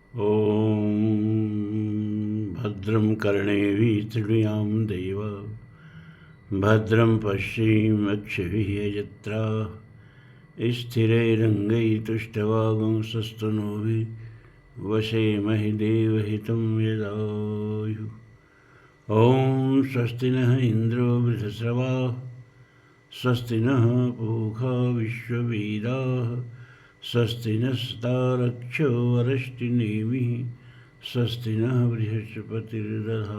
ॐ भद्रं कर्णेभिः शृणुयाम देव भद्रं पश्येमक्षभिः यजत्राः स्थिरैरङ्गैतुष्टवागुंसस्तनूभिः वसेमहि देवहितं यदायुः। ॐ स्वस्ति नः इन्द्रो वृधस्रवाः स्वस्ति नः पूषा विश्ववेदाः स्वस्ति नस्तारक्षो अरिष्टनेमिः स्वस्ति नः बृहस्पतिर्दधातु।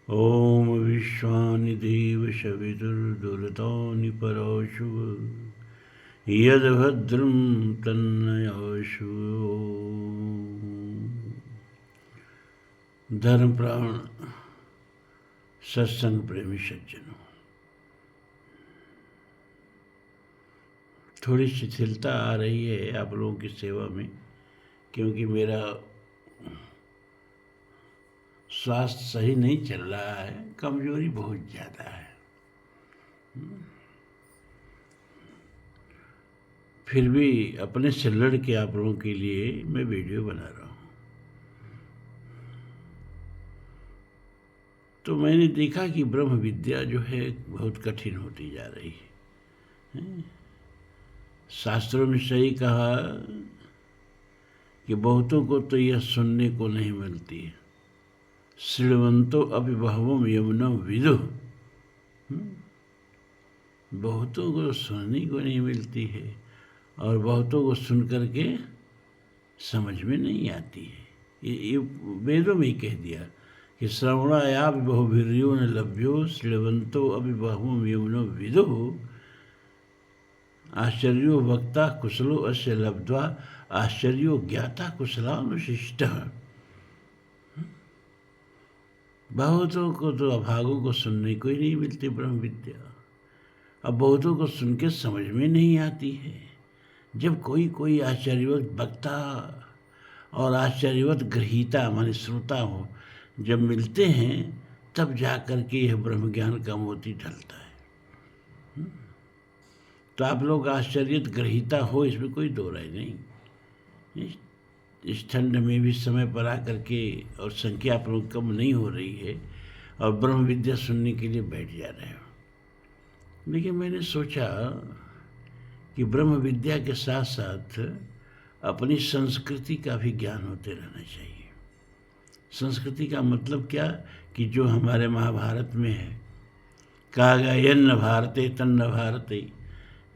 ॐ विश्वानि देवशविदुर्दुरितानि पराशुः यद्भद्रं तन्नयाशु। धर्म प्राण सत्संग प्रेमी सज्जनों, थोड़ी शिथिलता आ रही है आप लोगों की सेवा में, क्योंकि मेरा स्वास्थ्य सही नहीं चल रहा है, कमजोरी बहुत ज़्यादा है। फिर भी अपने से लड़ के आप लोगों के लिए मैं वीडियो बना रहा हूँ। तो मैंने देखा कि ब्रह्म विद्या जो है बहुत कठिन होती जा रही है। शास्त्रों में सही कहा कि बहुतों को तो यह सुनने को नहीं मिलती है। श्रीमंतो अपि बहवो यमुनम विदुः, बहुतों को सुनने को नहीं मिलती है और बहुतों को सुन करके समझ में नहीं आती है। ये वेदों में ही कह दिया कि श्रवणाया बहुभिर्यो न लभ्यो श्रीमंतो अपि बहवो यमुनो विदुः आश्चर्यो वक्ता कुशलो अस्य लब्ध्वा आश्चर्यो ज्ञाता कुशलानुशिष्टः। बहुतों को तो अभागों को सुनने को ही नहीं मिलती ब्रह्म विद्या, अब बहुतों को सुन के समझ में नहीं आती है। जब कोई कोई आश्चर्यवत वक्ता और आश्चर्यवत ग्रहीता माने श्रोता हो जब मिलते हैं, तब जा कर के यह ब्रह्म ज्ञान का मोती ढलता है। तो आप लोग आश्चर्यत ग्रहीता हो, इसमें कोई दो राय नहीं। इस ठंड में भी समय पर आकर के और संख्या आप लोग कम नहीं हो रही है और ब्रह्म विद्या सुनने के लिए बैठ जा रहे हो। लेकिन मैंने सोचा कि ब्रह्म विद्या के साथ साथ अपनी संस्कृति का भी ज्ञान होते रहना चाहिए। संस्कृति का मतलब क्या कि जो हमारे महाभारत में है, कहा गया यन्न भारते तन्न भारते,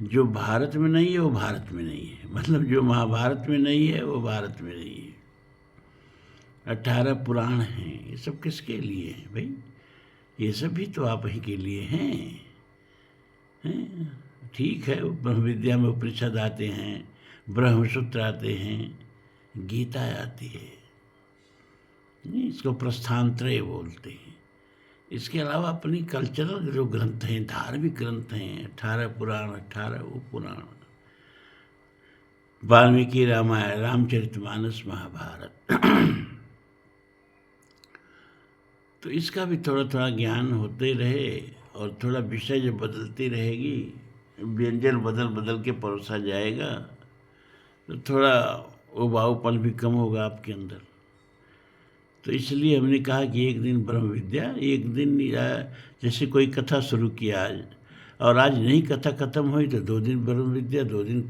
जो भारत में नहीं है वो भारत में नहीं है, मतलब जो महाभारत में नहीं है वो भारत में नहीं है। 18 पुराण हैं, ये सब किसके लिए हैं भाई? ये सब भी तो आप ही के लिए हैं। ठीक है, ब्रह्म विद्या में उपनिषद आते हैं, ब्रह्मसूत्र आते हैं, गीता आती है, इसको प्रस्थानत्रय बोलते हैं। इसके अलावा अपनी कल्चरल जो ग्रंथ हैं, धार्मिक ग्रंथ हैं, 18 पुराण, 18 उपपुराण, वाल्मीकि रामायण, रामचरितमानस, महाभारत। तो इसका भी थोड़ा थोड़ा ज्ञान होते रहे और थोड़ा विषय जब बदलती रहेगी, व्यंजन बदल बदल के परोसा जाएगा, तो थोड़ा उबाऊपन भी कम होगा आपके अंदर। तो इसलिए हमने कहा कि एक दिन ब्रह्म विद्या, एक दिन जैसे कोई कथा शुरू किया आज, और आज नहीं कथा खत्म हुई तो 2 दिन ब्रह्म विद्या, 2 दिन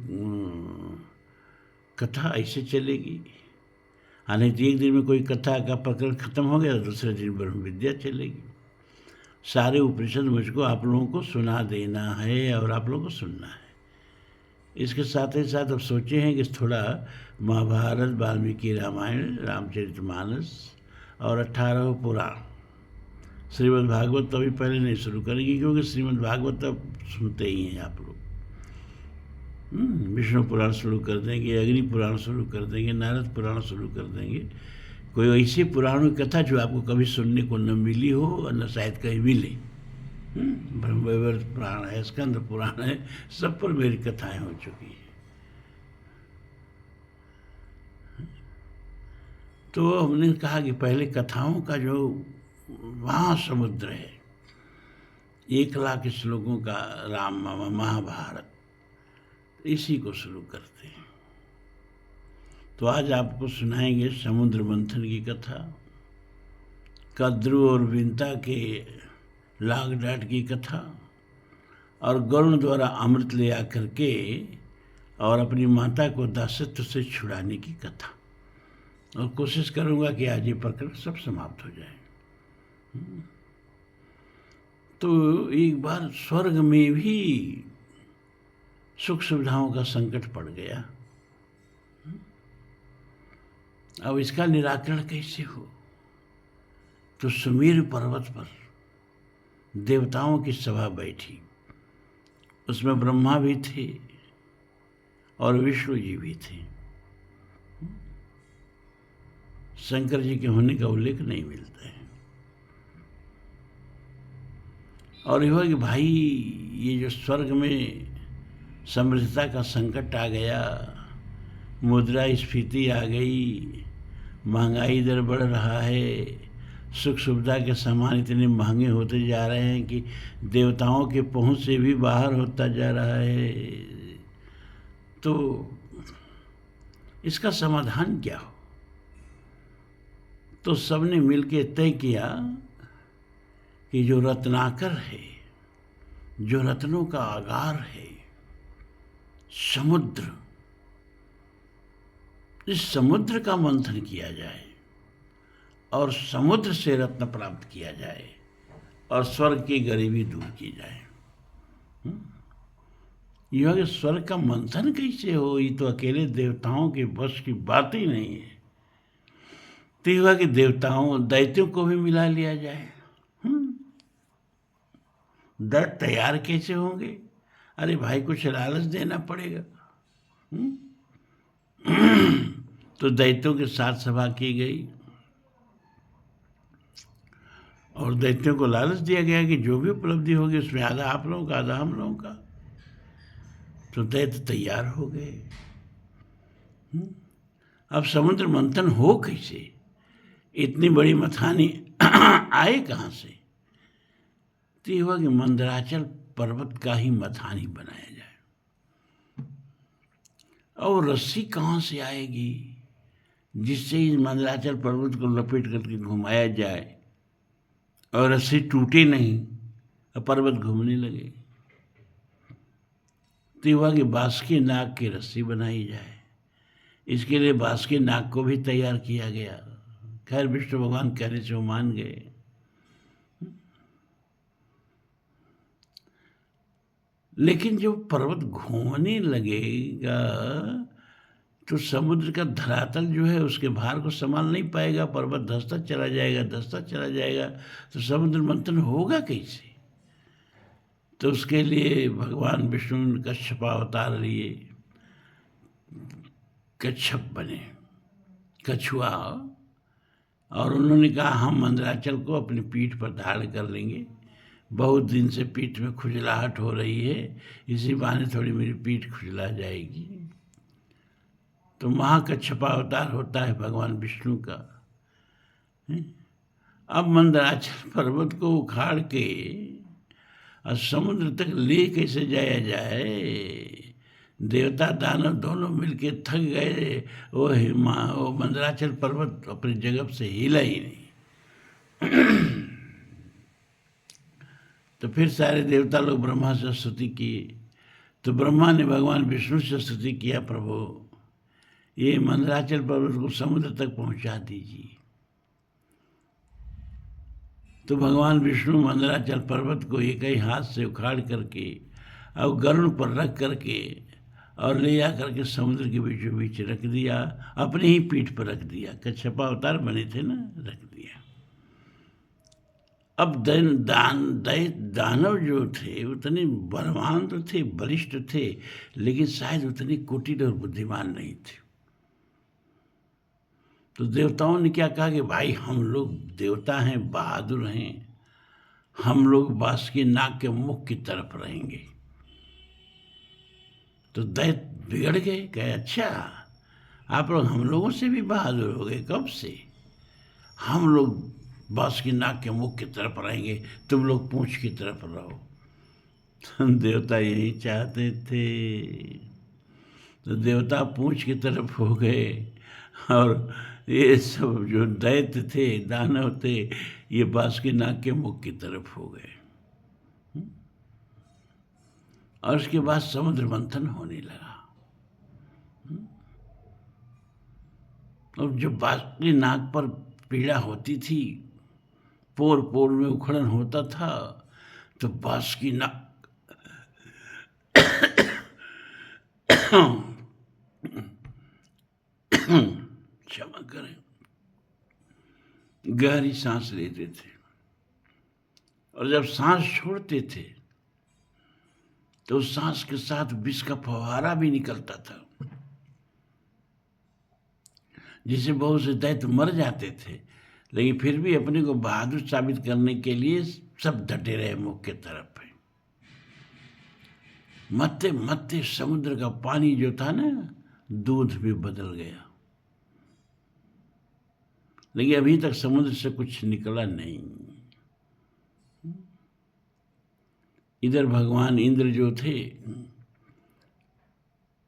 कथा, ऐसे चलेगी। नहीं तो एक दिन में कोई कथा का प्रकरण खत्म हो गया तो दूसरे दिन ब्रह्म विद्या चलेगी। सारे उपनिषद मुझको आप लोगों को सुना देना है और आप लोगों को सुनना है। इसके साथ ही साथ अब सोचे हैं कि थोड़ा महाभारत, वाल्मीकि रामायण, रामचरितमानस और 18 पुराण, श्रीमद् भागवत तो अभी पहले नहीं शुरू करेंगे, क्योंकि श्रीमद् भागवत अब सुनते ही हैं आप लोग। विष्णु पुराण शुरू कर देंगे, अग्नि पुराण शुरू कर देंगे, नारद पुराण शुरू कर देंगे। कोई ऐसी पुराणों की कथा जो आपको कभी सुनने को न मिली हो और न शायद कहीं मिले। ब्रह्मवैवर्त पुराण है, स्कंद पुराण है, सब पर मेरी कथाएं हो चुकी हैं। तो हमने कहा कि पहले कथाओं का जो महासमुद्र है, 1 लाख श्लोकों का महाभारत, इसी को शुरू करते हैं। तो आज आपको सुनाएंगे समुद्र मंथन की कथा, कद्रु और विंता के लाग डाट की कथा, और गरुण द्वारा अमृत ले आकर के और अपनी माता को दासत्व से छुड़ाने की कथा। और कोशिश करूंगा कि आज ये प्रकरण सब समाप्त हो जाए। तो एक बार स्वर्ग में भी सुख सुविधाओं का संकट पड़ गया। अब इसका निराकरण कैसे हो? तो सुमेरु पर्वत पर देवताओं की सभा बैठी। उसमें ब्रह्मा भी थे और विष्णु जी भी थे। शंकर जी के होने का उल्लेख नहीं मिलता है। और यह कि भाई ये जो स्वर्ग में समृद्धता का संकट आ गया, मुद्रास्फीति आ गई, महंगाई दर बढ़ रहा है, सुख सुविधा के सामान इतने महंगे होते जा रहे हैं कि देवताओं के पहुंच से भी बाहर होता जा रहा है, तो इसका समाधान क्या हो? तो सबने मिलकर तय किया कि जो रत्नाकर है, जो रत्नों का आगार है, समुद्र, इस समुद्र का मंथन किया जाए और समुद्र से रत्न प्राप्त किया जाए और स्वर्ग की गरीबी दूर की जाए। यह कि स्वर्ग का मंथन कैसे हो, ये तो अकेले देवताओं के बस की बात ही नहीं है। तो यह कि देवताओं दैत्यों को भी मिला लिया जाए। दैत्य तैयार कैसे होंगे? अरे भाई कुछ लालच देना पड़ेगा। तो दैत्यों के साथ सभा की गई और दैत्यों को लालच दिया गया कि जो भी उपलब्धि होगी उसमें आधा आप लोगों का, आधा हम लोगों का। तो दैत्य तैयार हो गए। अब समुद्र मंथन हो कैसे? इतनी बड़ी मथानी आए कहाँ से? तो ये हुआ कि मंदराचल पर्वत का ही मथानी बनाया जाए। और रस्सी कहाँ से आएगी जिससे इस मंदराचल पर्वत को लपेट करके घुमाया जाए और रस्सी टूटे नहीं और पर्वत घूमने लगे? तो ये हुआ कि बांस के नाग की रस्सी बनाई जाए। इसके लिए बांस के नाग को भी तैयार किया गया। खैर विष्णु भगवान कहने से वो मान गए। लेकिन जब पर्वत घूमने लगेगा तो समुद्र का धरातल जो है उसके भार को संभाल नहीं पाएगा, पर्वत धंसता चला जाएगा, धंसता चला जाएगा। तो समुद्र मंथन होगा कैसे? तो उसके लिए भगवान विष्णु ने कच्छप अवतार लिए, कच्छप बने, कछुआ, और उन्होंने कहा हम मंदराचल को अपनी पीठ पर धारण कर लेंगे। बहुत दिन से पीठ में खुजलाहट हो रही है, इसी बहाने थोड़ी मेरी पीठ खुजला जाएगी। तो महाकच्छप अवतार होता है भगवान विष्णु का। अब मंदराचल पर्वत को उखाड़ के और समुद्र तक ले कैसे जाया जाए? देवता दानव दोनों मिलके थक गए। वो मंदराचल पर्वत अपनी जगह से हिला ही नहीं। तो फिर सारे देवता लोग ब्रह्मा से स्तुति किए। तो ब्रह्मा ने भगवान विष्णु से स्तुति किया, प्रभु ये मंदराचल पर्वत को समुद्र तक पहुंचा दीजिए। तो भगवान विष्णु मंदराचल पर्वत को एक ही हाथ से उखाड़ करके और गरुड़ पर रख करके और ले जा करके समुद्र के बीचों बीच रख दिया, अपने ही पीठ पर रख दिया। कच्छप अवतार बने थे ना, रख दिया। अब दानव जो थे उतने बलवान तो थे, बलिष्ठ थे, लेकिन शायद उतने कुटिल और बुद्धिमान नहीं थे। तो देवताओं ने क्या कहा कि भाई हम लोग देवता हैं, बहादुर हैं, हम लोग बांस के नाग के मुख की तरफ रहेंगे। तो दैत्य बिगड़ गए, कहे अच्छा आप लोग हम लोगों से भी बहादुर हो गए, कब से? हम लोग बांस की नाक के मुख की तरफ रहेंगे, तुम लोग पूंछ की तरफ रहो। देवता यही चाहते थे। तो देवता पूंछ की तरफ हो गए, और ये सब जो दैत्य थे, दानव थे, ये बासुकीनाग के मुख की तरफ हो गए। और उसके बाद समुद्र मंथन होने लगा। और जब बासुकीनाग पर पीड़ा होती थी, पोर पोर में उखड़न होता था, तो बासुकीनाग क्षमा करें, गहरी सांस लेते थे, और जब सांस छोड़ते थे तो उस सांस के साथ विष का फव्वारा भी निकलता था, जिससे बहुत से दैत्य मर जाते थे। लेकिन फिर भी अपने को बहादुर साबित करने के लिए सब डटे रहे मुख के तरफ है। मत्ते मत्ते समुद्र का पानी जो था ना, दूध भी बदल गया। लेकिन अभी तक समुद्र से कुछ निकला नहीं। इधर भगवान इंद्र जो थे,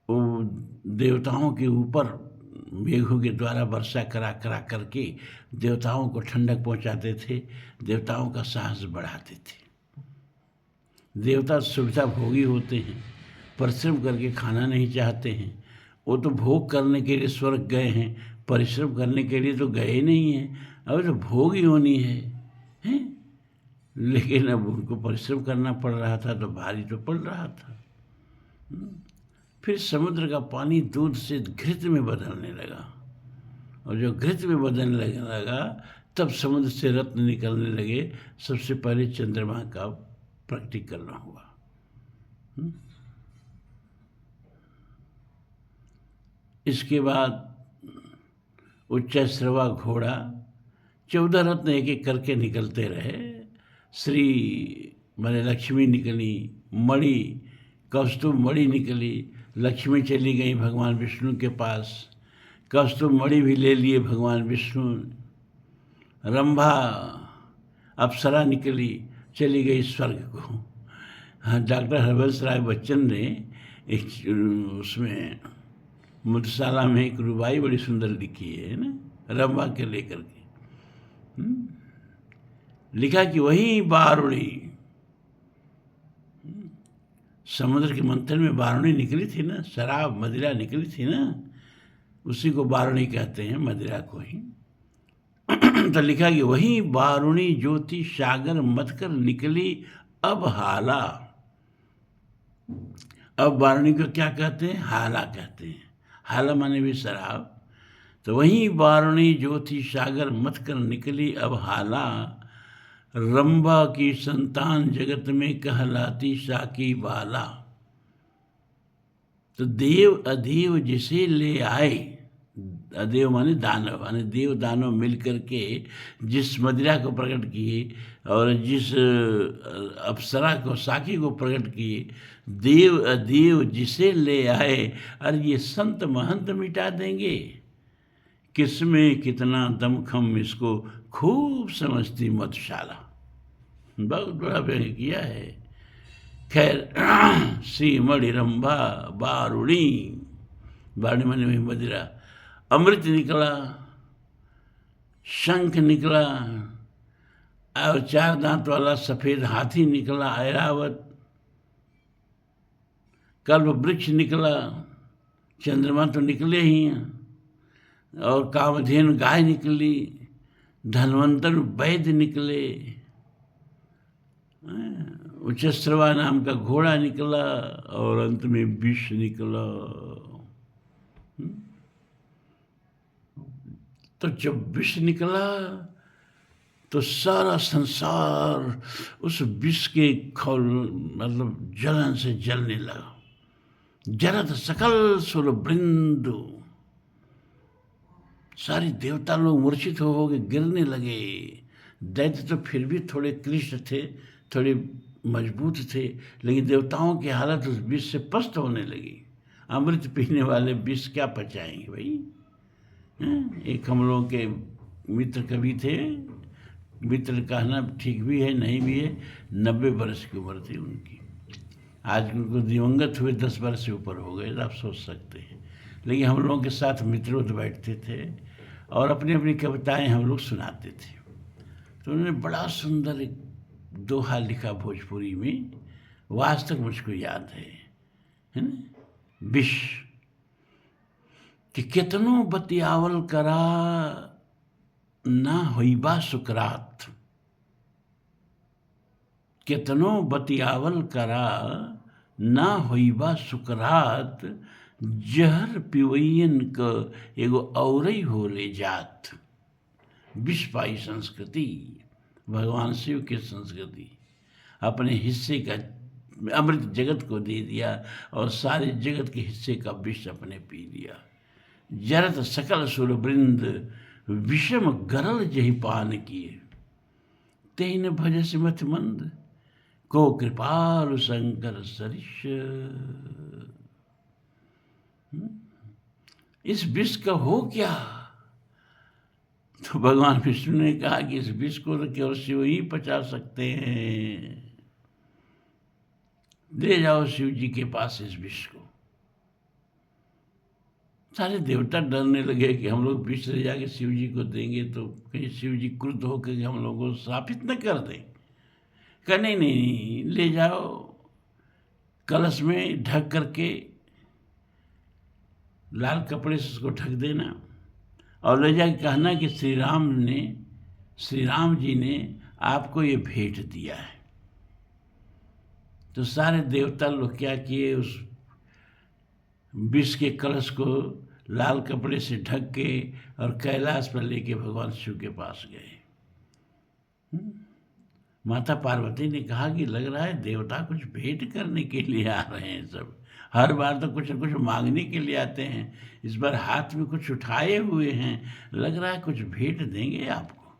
वो देवताओं के ऊपर मेघों के द्वारा वर्षा करा करा करके देवताओं को ठंडक पहुंचाते थे, देवताओं का साहस बढ़ाते थे। देवता सुविधा भोगी होते हैं, परिश्रम करके खाना नहीं चाहते हैं। वो तो भोग करने के लिए स्वर्ग गए हैं, परिश्रम करने के लिए तो गए नहीं हैं। अब तो भोग ही होनी है, हैं? लेकिन अब उनको परिश्रम करना पड़ रहा था, तो भारी तो पड़ रहा था। फिर समुद्र का पानी दूध से घृत में बदलने लगा, और जो घृत में बदलने लगा, तब समुद्र से रत्न निकलने लगे। सबसे पहले चंद्रमा का प्रकटीकरण हुआ। इसके बाद उच्चैश्रवा घोड़ा, 14 रत्न एक एक करके निकलते रहे। श्री माने लक्ष्मी निकली, मणि कौस्तुभ मणि निकली, लक्ष्मी चली गई भगवान विष्णु के पास, कौस्तुभ मणि भी ले लिए भगवान विष्णु। रंभा अप्सरा निकली, चली गई स्वर्ग को। हाँ, डॉक्टर हरबंस राय बच्चन ने एक उसमें मधुशाला में एक रुबाई बड़ी सुंदर लिखी है ना, रंभा के लेकर के। लिखा कि वही बारुणी, समुद्र के मंथन में बारुणी निकली थी ना, शराब मदिरा निकली थी ना, उसी को बारुणी कहते हैं, मदिरा को ही। तो लिखा कि वही बारुणी ज्योति सागर मथकर निकली अब हाला। अब बारुणी को क्या कहते हैं? हाला कहते हैं। हाला माने भी शराब। तो वही बारुणी ज्योति सागर मथकर निकली अब हाला, रंभा की संतान जगत में कहलाती साकी बाला। तो देव अदेव जिसे ले आए, अदेव माने दानव, माने देव दानव मिलकर के जिस मदिरा को प्रकट किए और जिस अप्सरा को साकी को प्रकट किए, देव अदेव जिसे ले आए, अरे ये संत महंत मिटा देंगे। किसमें कितना दमखम, इसको खूब समझती मधुशाला। बहुत बड़ा व्यंग किया है। खैर, श्री मणि रंभा बारुणी, बारुणी माने वही मदिरा। अमृत निकला, शंख निकला, और 4 दांत वाला सफेद हाथी निकला ऐरावत। कल्प वृक्ष निकला, चंद्रमा तो निकले ही हैं, और कामधेनु गाय निकली, धन्वंतर वैद्य निकले, उच्चश्रवा नाम का घोड़ा निकला, और अंत में विष निकला। तो जब विष निकला तो सारा संसार उस विष के मतलब जलन से जलने लगा। जलत सकल सुर बृंदु, सारी देवता लोग मूर्छित हो गए, गिरने लगे। दैत्य तो फिर भी थोड़े क्लिष्ट थे, थोड़े मजबूत थे, लेकिन देवताओं की हालत उस विष से पस्त होने लगी। अमृत पीने वाले विष क्या पचाएंगे भाई? एक हम लोगों के मित्र कवि थे, मित्र कहना ठीक भी है नहीं भी है, 90 वर्ष की उम्र थी उनकी। आज उनको दिवंगत हुए 10 वर्ष से ऊपर हो गए, तो आप सोच सकते हैं। लेकिन हम लोगों के साथ मित्रों बैठते थे और अपनी अपनी कविताएं हम लोग सुनाते थे। तो उन्होंने बड़ा सुंदर एक दोहा लिखा भोजपुरी में, वो आज तक मुझको याद है ना। विष कि कितनो बतियावल करा ना होइबा सुकरात, कितनो बतियावल करा ना होइबा सुकरात, जहर पिवैयन क एगो औरई होले जात। विष पाई संस्कृति, भगवान शिव की संस्कृति, अपने हिस्से का अमृत जगत को दे दिया और सारे जगत के हिस्से का विष अपने पी लिया। जरत सकल सुर वृंद विषम गरल जहि पान किए, तेन भजस मथ मंद को कृपालु शंकर सरिष। इस विष का हो क्या? तो भगवान विष्णु ने कहा कि इस विष को तो केवल शिव ही पचा सकते हैं। ले जाओ शिव जी के पास इस विष को। सारे देवता डरने लगे कि हम लोग विष ले जाके शिव जी को देंगे तो कहीं शिव जी क्रुद्ध होकर हम लोगों को शापित न कर दें। कहा नहीं नहीं, ले जाओ, कलश में ढक करके लाल कपड़े से उसको ढक देना और ले जाके कहना कि श्री राम जी ने आपको ये भेंट दिया है। तो सारे देवता लोग क्या किए, उस विष के कलश को लाल कपड़े से ढक के और कैलाश पर लेके भगवान शिव के पास गए। माता पार्वती ने कहा कि लग रहा है देवता कुछ भेंट करने के लिए आ रहे हैं सब। हर बार तो कुछ न कुछ मांगने के लिए आते हैं, इस बार हाथ में कुछ उठाए हुए हैं, लग रहा है कुछ भेंट देंगे आपको।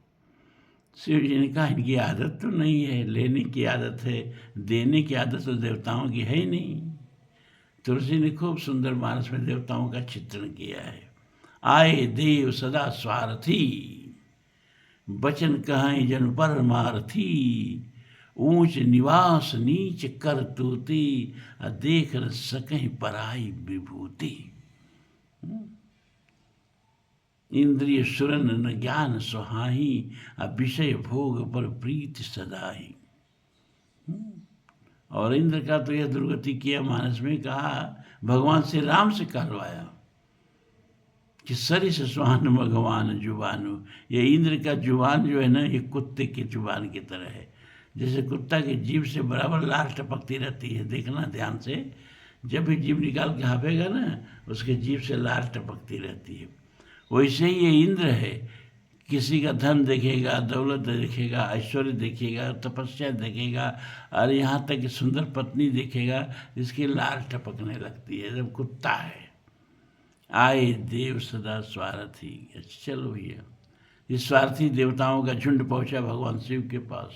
शिव जी ने कहा इनकी आदत तो नहीं है, लेने की आदत है, देने की आदत तो देवताओं की है ही नहीं। तुलसी ने खूब सुंदर मानस में देवताओं का चित्रण किया है। आए देव सदा स्वार्थी, बचन कहाई जन परमार्थी, ऊंच निवास नीच कर तूती, देख न सकहीं पराई विभूति। इंद्रिय सुरन न ज्ञान सुहाही, विषय भोग पर प्रीति सदाही। और इंद्र का तो यह दुर्गति किया, मानस में कहा भगवान श्री राम से कहलवाया कि सरिस स्वान भगवान जुबानु। ये इंद्र का जुबान जो है ना, ये कुत्ते के जुबान की तरह है। जैसे कुत्ता की जीभ से बराबर लार टपकती रहती है, देखना ध्यान से, जब भी जीभ निकाल के हाँफेगा ना, उसके जीभ से लार टपकती रहती है। वैसे ही ये इंद्र है, किसी का धन देखेगा, दौलत देखेगा, ऐश्वर्य देखेगा, तपस्या देखेगा और यहाँ तक कि सुंदर पत्नी देखेगा, इसकी लार टपकने लगती है, जब कुत्ता है। आए देव सदा स्वार्थी। चलो भैया, इस स्वार्थी देवताओं का झुंड पहुंचा भगवान शिव के पास।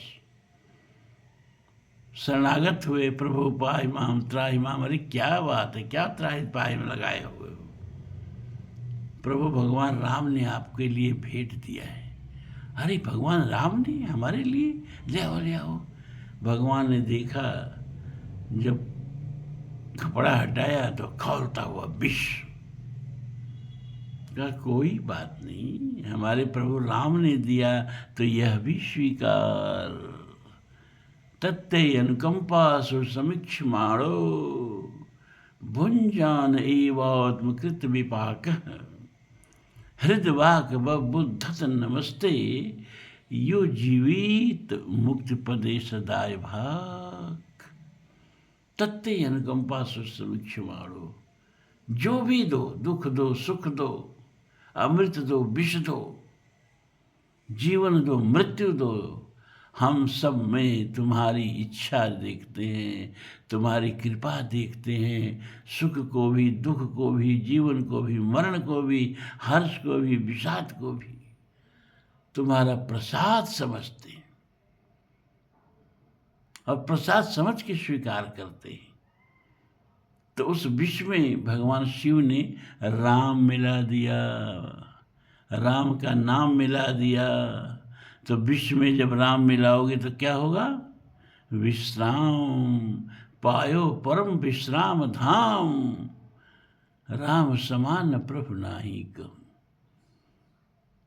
शरणागत हुए, प्रभु पाहि माम त्राहि माम। अरे क्या बात है, क्या त्राहि पाहि में लगाए हुए हो? प्रभु भगवान राम ने आपके लिए भेंट दिया है। अरे भगवान राम ने हमारे लिए, ले आओ ले आओ। भगवान ने देखा, जब कपड़ा हटाया तो खौलता हुआ विष। का कोई बात नहीं, हमारे प्रभु राम ने दिया तो यह भी स्वीकार। तत्ते अनुकंपा सुसमीक्ष माणो, भुंजान एवात्मकृत विपाक। हृदवाक बुद्धत नमस्ते, यो जीवित मुक्ति पदे सदाय भाक। तत्ते अनुकंपा सुसमीक्ष माणो। जो भी दो, दुख दो, सुख दो, अमृत दो, विष दो, जीवन दो, मृत्यु दो, हम सब में तुम्हारी इच्छा देखते हैं, तुम्हारी कृपा देखते हैं। सुख को भी, दुख को भी, जीवन को भी, मरण को भी, हर्ष को भी, विषाद को भी तुम्हारा प्रसाद समझते हैं और प्रसाद समझ के स्वीकार करते हैं। तो उस विष में भगवान शिव ने राम मिला दिया, राम का नाम मिला दिया। तो विष में जब राम मिलाओगे तो क्या होगा? विश्राम पायो परम विश्राम धाम, राम समान प्रभु नाही कहूँ।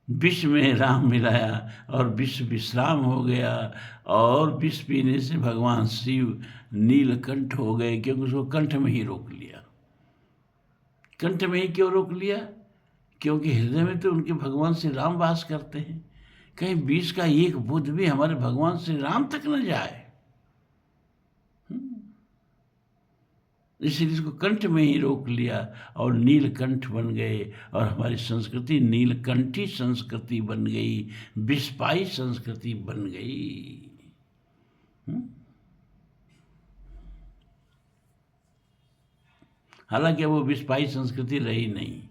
विष में राम मिलाया और विष विश्राम हो गया, और विष पीने से भगवान शिव नीलकंठ हो गए, क्योंकि उसको कंठ में ही रोक लिया। कंठ में ही क्यों रोक लिया? क्योंकि हृदय में तो उनके भगवान श्री राम वास करते हैं। कहीं विष का एक बूंद भी हमारे भगवान श्री राम तक न जाए, इसलिए इसको कंठ में ही रोक लिया और नीलकंठ बन गए। और हमारी संस्कृति नीलकंठी संस्कृति बन गई, विषपाई संस्कृति बन गई। हालांकि वो विषपाई संस्कृति रही नहीं।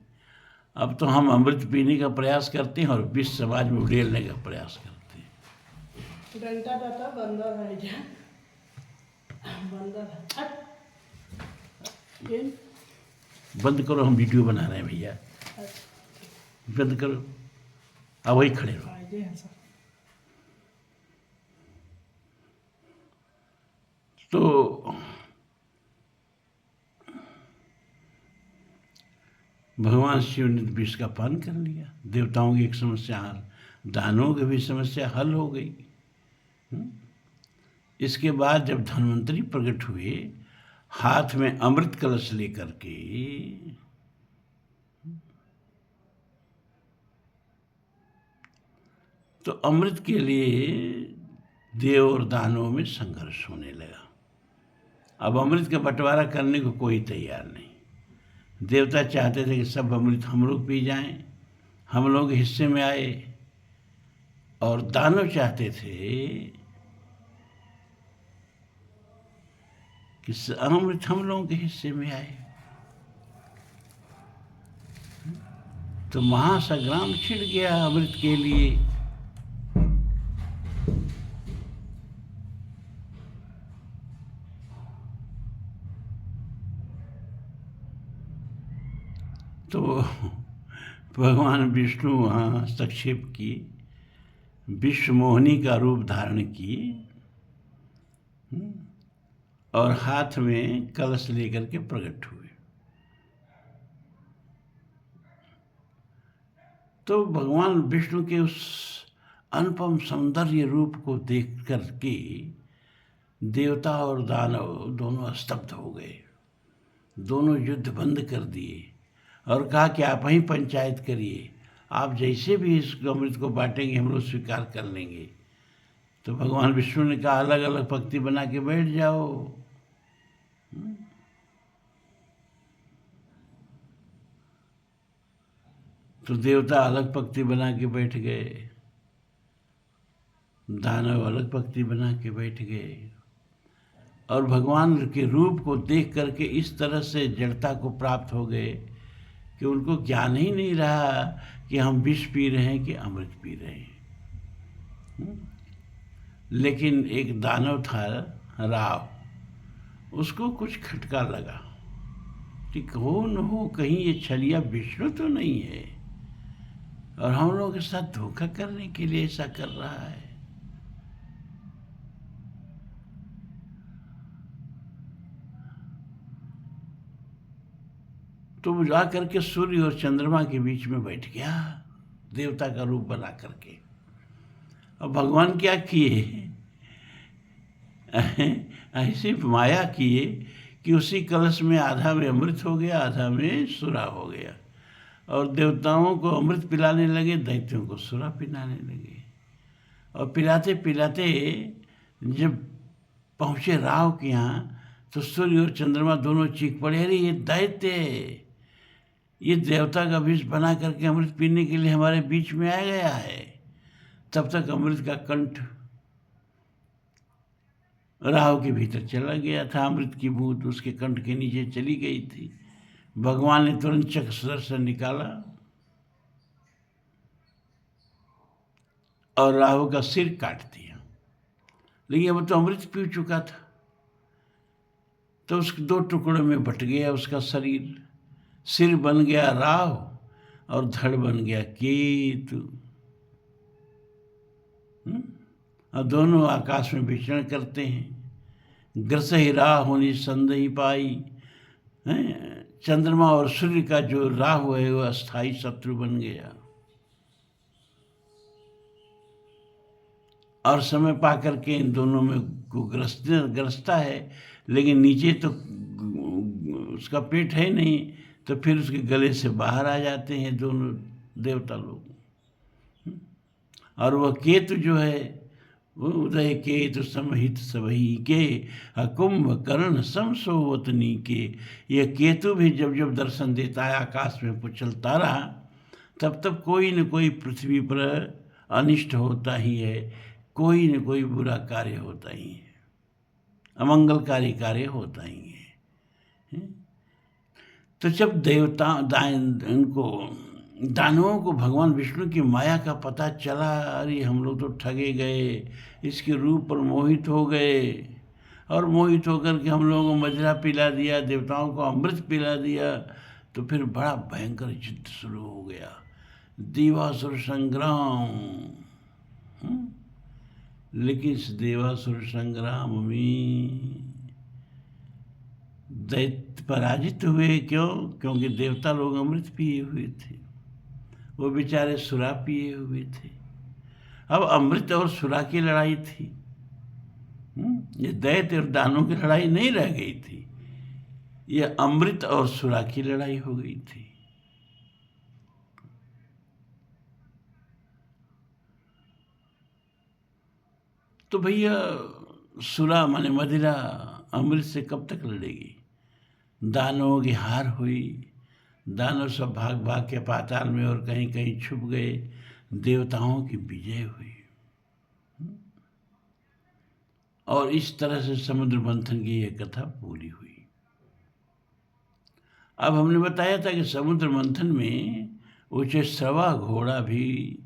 अब तो हम अमृत पीने का प्रयास करते हैं और विष समाज में उड़ेलने का प्रयास करते हैं। घंटा दाता बंदर है क्या? बंदर है। बंद करो, हम वीडियो बना रहे हैं भैया। बंद करो, अब वही खड़े रहो। तो भगवान शिव ने विष का पान कर लिया। देवताओं की एक समस्या हल, दानवों की भी समस्या हल हो गई। इसके बाद जब धन्वंतरी प्रकट हुए, हाथ में अमृत कलश लेकर के, तो अमृत के लिए देव और दानवों में संघर्ष होने लगा। अब अमृत का बंटवारा करने को कोई तैयार नहीं। देवता चाहते थे कि सब अमृत हम लोग पी जाएं, हम लोग हिस्से में आए, और दानव चाहते थे कि अमृत हम लोगों के हिस्से में आए। तो महासंग्राम छिड़ गया अमृत के लिए। तो भगवान विष्णु वहाँ हस्तक्षेप किए, विश्वमोहिनी का रूप धारण किए, और हाथ में कलश लेकर के प्रकट हुए। तो भगवान विष्णु के उस अनुपम सौंदर्य रूप को देख करके देवता और दानव दोनों स्तब्ध हो गए। दोनों युद्ध बंद कर दिए और कहा कि आप ही पंचायत करिए, आप जैसे भी इस अमृत को बांटेंगे हम लोग स्वीकार कर लेंगे। तो भगवान विष्णु ने कहा अलग अलग पंक्ति बना के बैठ जाओ। तो देवता अलग पंक्ति बना के बैठ गए, दानव अलग पंक्ति बना के बैठ गए, और भगवान के रूप को देख करके इस तरह से जड़ता को प्राप्त हो गए कि उनको ज्ञान ही नहीं रहा कि हम विष पी रहे हैं कि अमृत पी रहे हैं। लेकिन एक दानव था राव, उसको कुछ खटका लगा कि कौन हो, कहीं ये छलिया विष्णु तो नहीं है और हम लोगों के साथ धोखा करने के लिए ऐसा कर रहा है। तो वो जा करके सूर्य और चंद्रमा के बीच में बैठ गया देवता का रूप बना करके। अब भगवान क्या किए, ऐसी माया किए कि उसी कलश में आधा में अमृत हो गया, आधा में सुरा हो गया, और देवताओं को अमृत पिलाने लगे, दैत्यों को सुरा पिलाने लगे। और पिलाते पिलाते जब पहुँचे राव के यहाँ, तो सूर्य और चंद्रमा दोनों चीख पड़े, अरे ये दैत्य, ये देवता का विष बना करके अमृत पीने के लिए हमारे बीच में आ गया है। तब तक अमृत का कंठ राव के भीतर चला गया था, अमृत की बूंद उसके कंठ के नीचे चली गई थी। भगवान ने तुरंत चक्र सुदर्शन निकाला और राहु का सिर काट दिया। लेकिन अब तो अमृत पी चुका था, तो उसके दो टुकड़ों में बट गया उसका शरीर। सिर बन गया राहु और धड़ बन गया केतु। और दोनों आकाश में विचरण करते हैं। ग्रस ही राहु निसंदेह पाई। चंद्रमा और सूर्य का जो राहु है वो अस्थाई शत्रु बन गया, और समय पा करके इन दोनों में को ग्रसता है, लेकिन नीचे तो उसका पेट है नहीं, तो फिर उसके गले से बाहर आ जाते हैं दोनों देवता लोग। और वह केतु जो है वो उदय केतु समहित सबही के, कुंभ कर्ण समसोवतनी के। यह केतु भी जब जब दर्शन देता है आकाश में पुचलता रहा, तब तब कोई न कोई पृथ्वी पर अनिष्ट होता ही है, कोई न कोई बुरा कार्य होता ही है, अमंगलकारी कार्य होता ही है। तो जब देवता उनको दानवों को भगवान विष्णु की माया का पता चला, अरे हम लोग तो ठगे गए, इसके रूप पर मोहित हो गए, और मोहित होकर के हम लोगों को मजरा पिला दिया, देवताओं को अमृत पिला दिया, तो फिर बड़ा भयंकर युद्ध शुरू हो गया, देवासुर संग्राम। लेकिन इस देवासुर संग्राम में दैत्य पराजित हुए। क्यों? क्योंकि देवता लोग अमृत पिए हुए थे, वो बेचारे सुरा पिए हुए थे। अब अमृत और सुरा की लड़ाई थी, ये दैत्य और दानों की लड़ाई नहीं रह गई थी, ये अमृत और सुरा की लड़ाई हो गई थी। तो भैया सुरा माने मदिरा अमृत से कब तक लड़ेगी? दानवों की हार हुई, दानव सब भाग भाग के पाताल में और कहीं कहीं छुप गए, देवताओं की विजय हुई। और इस तरह से समुद्र मंथन की यह कथा पूरी हुई। अब हमने बताया था कि समुद्र मंथन में उच्चैश्रवा घोड़ा भी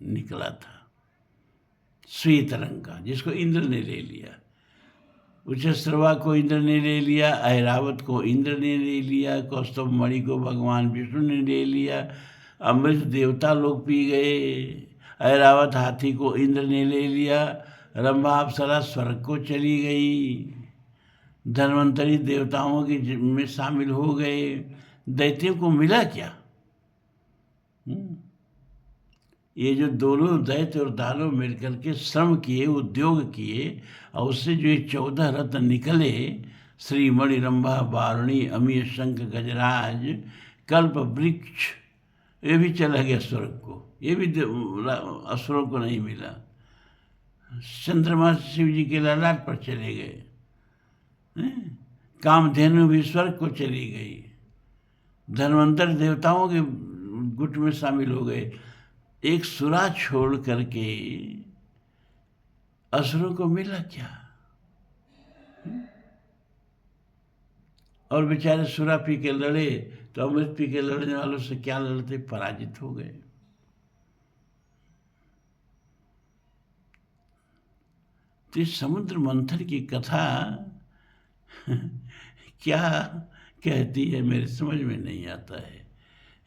निकला था, श्वेत रंग का, जिसको इंद्र ने ले लिया। उच्चैश्रवा को इंद्र ने ले लिया, ऐरावत को इंद्र ने ले लिया, कौस्तुभ मणि को भगवान विष्णु ने ले लिया, अमृत देवता लोग पी गए, ऐरावत हाथी को इंद्र ने ले लिया, रंभा अप्सरा स्वर्ग को चली गई, धन्वंतरी देवताओं की में शामिल हो गए। दैत्यों को मिला क्या? ये जो दोनों दैत्य और दानव मिलकर के श्रम किए, उद्योग किए, और उससे जो ये 14 रत्न निकले, श्री मणि, रंभा, वारुणी, अमीय, शंख, गजराज, कल्प वृक्ष, ये भी चला गया स्वर्ग को, ये भी असुरों को नहीं मिला। चंद्रमा शिव जी के ललाट पर चले गए, कामधेनु भी स्वर्ग को चली गई, धन्वंतर देवताओं के गुट में शामिल हो गए। एक सुरा छोड़ करके असुरों को मिला क्या? और बेचारे सुरा पी के लड़े, तो अमृत पी के लड़ने वालों से क्या लड़ते? पराजित हो गए। तो इस समुद्र मंथन की कथा क्या कहती है मेरे समझ में नहीं आता है।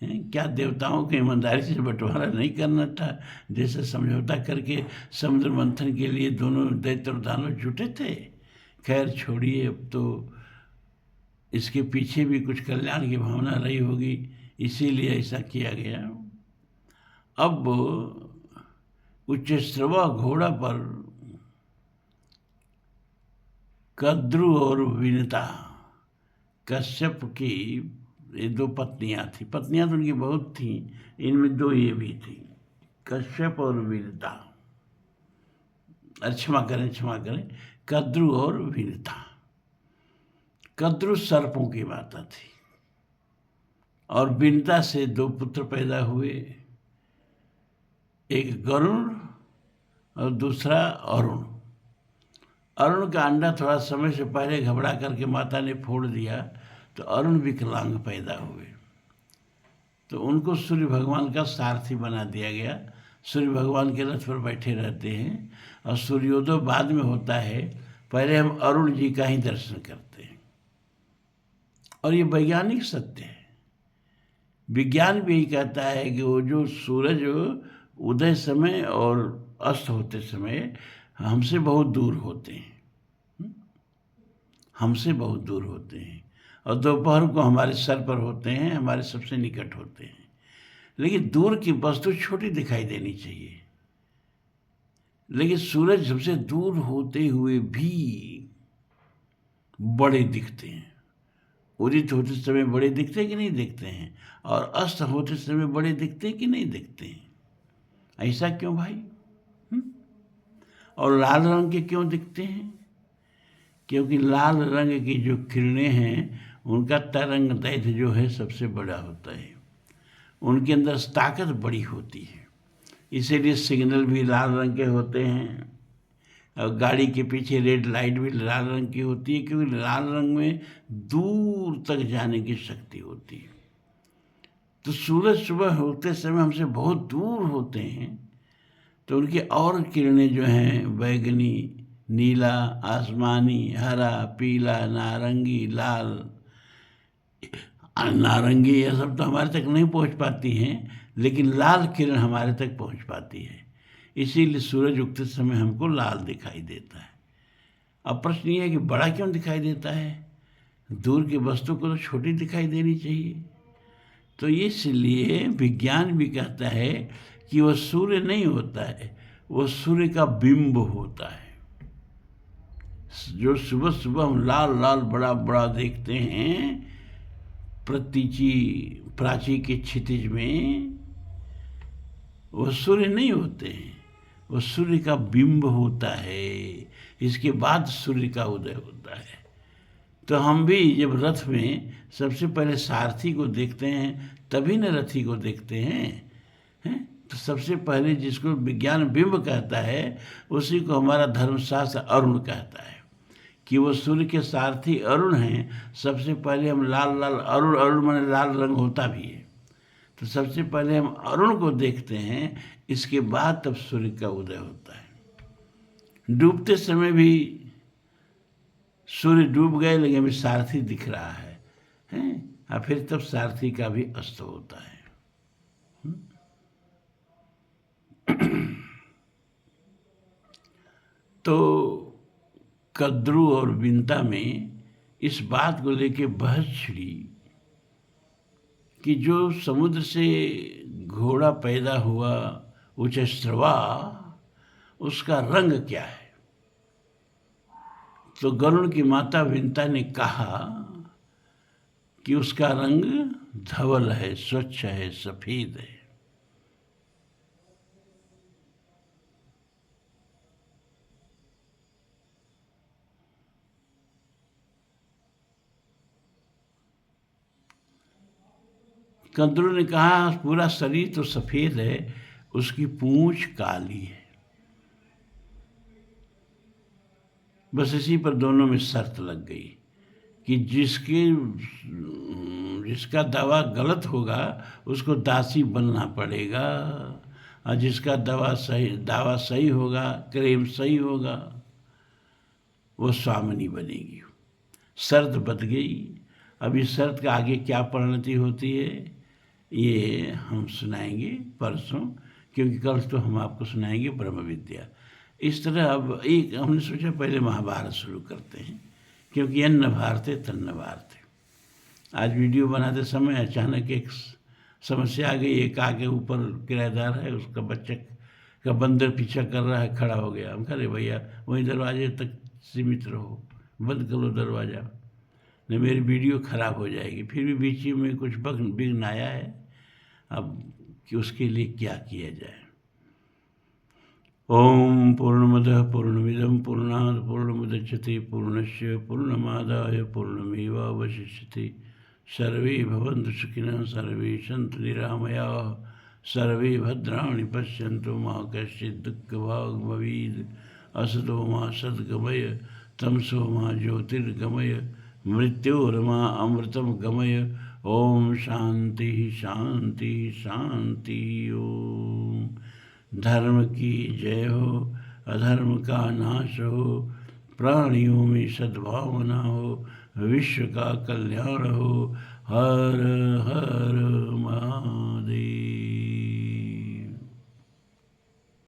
क्या देवताओं को ईमानदारी से बंटवारा नहीं करना था? जैसे समझौता करके समुद्र मंथन के लिए दोनों दैत्य और दानव जुटे थे। खैर छोड़िए, अब तो इसके पीछे भी कुछ कल्याण की भावना रही होगी, इसीलिए ऐसा किया गया। अब उच्चैश्रवा घोड़ा पर कद्रु और विनता, कश्यप की ये 2 पत्नियां थी। पत्नियां तो उनकी बहुत थी, इनमें 2 ये भी थी, कश्यप और विनता। क्षमा करें, कद्रु और विनता। कद्रु सर्पों की माता थी, और विनता से 2 पुत्र पैदा हुए, एक गरुण और दूसरा अरुण। अरुण का अंडा थोड़ा समय से पहले घबरा करके माता ने फोड़ दिया, तो अरुण विकलांग पैदा हुए। तो उनको सूर्य भगवान का सारथी बना दिया गया। सूर्य भगवान के रथ पर बैठे रहते हैं, और सूर्योदय बाद में होता है, पहले हम अरुण जी का ही दर्शन करते हैं। और ये वैज्ञानिक सत्य है, विज्ञान भी यही कहता है कि वो जो सूरज उदय समय और अस्त होते समय हमसे बहुत दूर होते हैं। हमसे बहुत दूर होते हैं, और दोपहर को हमारे सर पर होते हैं, हमारे सबसे निकट होते हैं। लेकिन दूर की वस्तु छोटी दिखाई देनी चाहिए, लेकिन सूरज सबसे दूर होते हुए भी बड़े दिखते हैं। उदित होते समय बड़े दिखते हैं कि नहीं दिखते हैं, और अस्त होते समय बड़े दिखते हैं कि नहीं दिखते हैं। ऐसा क्यों भाई? और लाल रंग के क्यों दिखते हैं? क्योंकि लाल रंग की जो किरणें हैं उनका तरंग दैर्घ्य जो है सबसे बड़ा होता है, उनके अंदर ताकत बड़ी होती है। इसीलिए सिग्नल भी लाल रंग के होते हैं, और गाड़ी के पीछे रेड लाइट भी लाल रंग की होती है, क्योंकि लाल रंग में दूर तक जाने की शक्ति होती है। तो सूरज सुबह होते समय हमसे बहुत दूर होते हैं, तो उनकी और किरणें जो हैं बैगनी, नीला, आसमानी, हरा, पीला, नारंगी, लाल, नारंगी, यह सब तो हमारे तक नहीं पहुंच पाती हैं, लेकिन लाल किरण हमारे तक पहुंच पाती है। इसीलिए सूरज उगते समय हमको लाल दिखाई देता है। अब प्रश्न ये है कि बड़ा क्यों दिखाई देता है? दूर की वस्तु को तो छोटी दिखाई देनी चाहिए। तो इसलिए विज्ञान भी कहता है कि वह सूर्य नहीं होता है, वो सूर्य का बिंब होता है। जो सुबह सुबह हम लाल लाल बड़ा बड़ा देखते हैं प्राची के क्षितिज में, वो सूर्य नहीं होते हैं, वो सूर्य का बिंब होता है। इसके बाद सूर्य का उदय होता है। तो हम भी जब रथ में सबसे पहले सारथी को देखते हैं, तभी न रथी को देखते हैं, तो सबसे पहले जिसको विज्ञान बिंब कहता है, उसी को हमारा धर्मशास्त्र अरुण कहता है कि वो सूर्य के सारथी अरुण हैं। सबसे पहले हम लाल लाल, अरुण अरुण माने लाल रंग होता भी है, तो सबसे पहले हम अरुण को देखते हैं, इसके बाद तब सूर्य का उदय होता है। डूबते समय भी सूर्य डूब गए लेकिन अभी सारथी दिख रहा है, और फिर तब सारथी का भी अस्त होता है। तो कद्रू और बिंता में इस बात को लेके बहस छिड़ी कि जो समुद्र से घोड़ा पैदा हुआ उचश्रवा, उसका रंग क्या है? तो गरुड़ की माता विंता ने कहा कि उसका रंग धवल है, स्वच्छ है, सफेद है। कद्रू ने कहा पूरा शरीर तो सफेद है, उसकी पूंछ काली है। बस इसी पर दोनों में शर्त लग गई कि जिसका दावा गलत होगा उसको दासी बनना पड़ेगा, और जिसका दावा सही होगा, क्लेम सही होगा, वो स्वामिनी बनेगी। शर्त बदल गई। अब इस शर्त का आगे क्या परिणति होती है ये हम सुनाएंगे परसों, क्योंकि कल तो हम आपको सुनाएंगे ब्रह्म विद्या। इस तरह अब एक हमने सोचा पहले महाभारत शुरू करते हैं, क्योंकि अन्न भारते तन्न भारते। आज वीडियो बनाते समय अचानक एक समस्या आ गई। एक आगे ऊपर किराएदार है, उसका बच्चा का बंदर पीछा कर रहा है, खड़ा हो गया। हम कह रहे भैया वहीं दरवाजे तक सीमित रहो, बंद कर लो दरवाज़ा, नहीं मेरी वीडियो ख़राब हो जाएगी। फिर भी बीच में कुछ विघ्न आया है, अब कि उसके लिए क्या किया जाए। ओम पूर्णमदः पूर्णमिदं पूर्णात् पूर्णमुदच्यते पूर्णस्य पूर्णमादाय पूर्णमेवावशिष्यते। सर्वे भवन्तु सुखिनः, सर्वे सन्तु निरामयाः, सर्वे भद्राणि पश्यन्तु मा कश्चित् दुःखभाग् भवेत्। असतो मा सद्गमय तमसो मा ज्योतिर्गमय, मृत्योर्मा अमृतं गमय। ओम शांति शांति शांति। ओम धर्म की जय हो, अधर्म का नाश हो, प्राणियों में सद्भावना हो, विश्व का कल्याण हो। हर हर महादेव।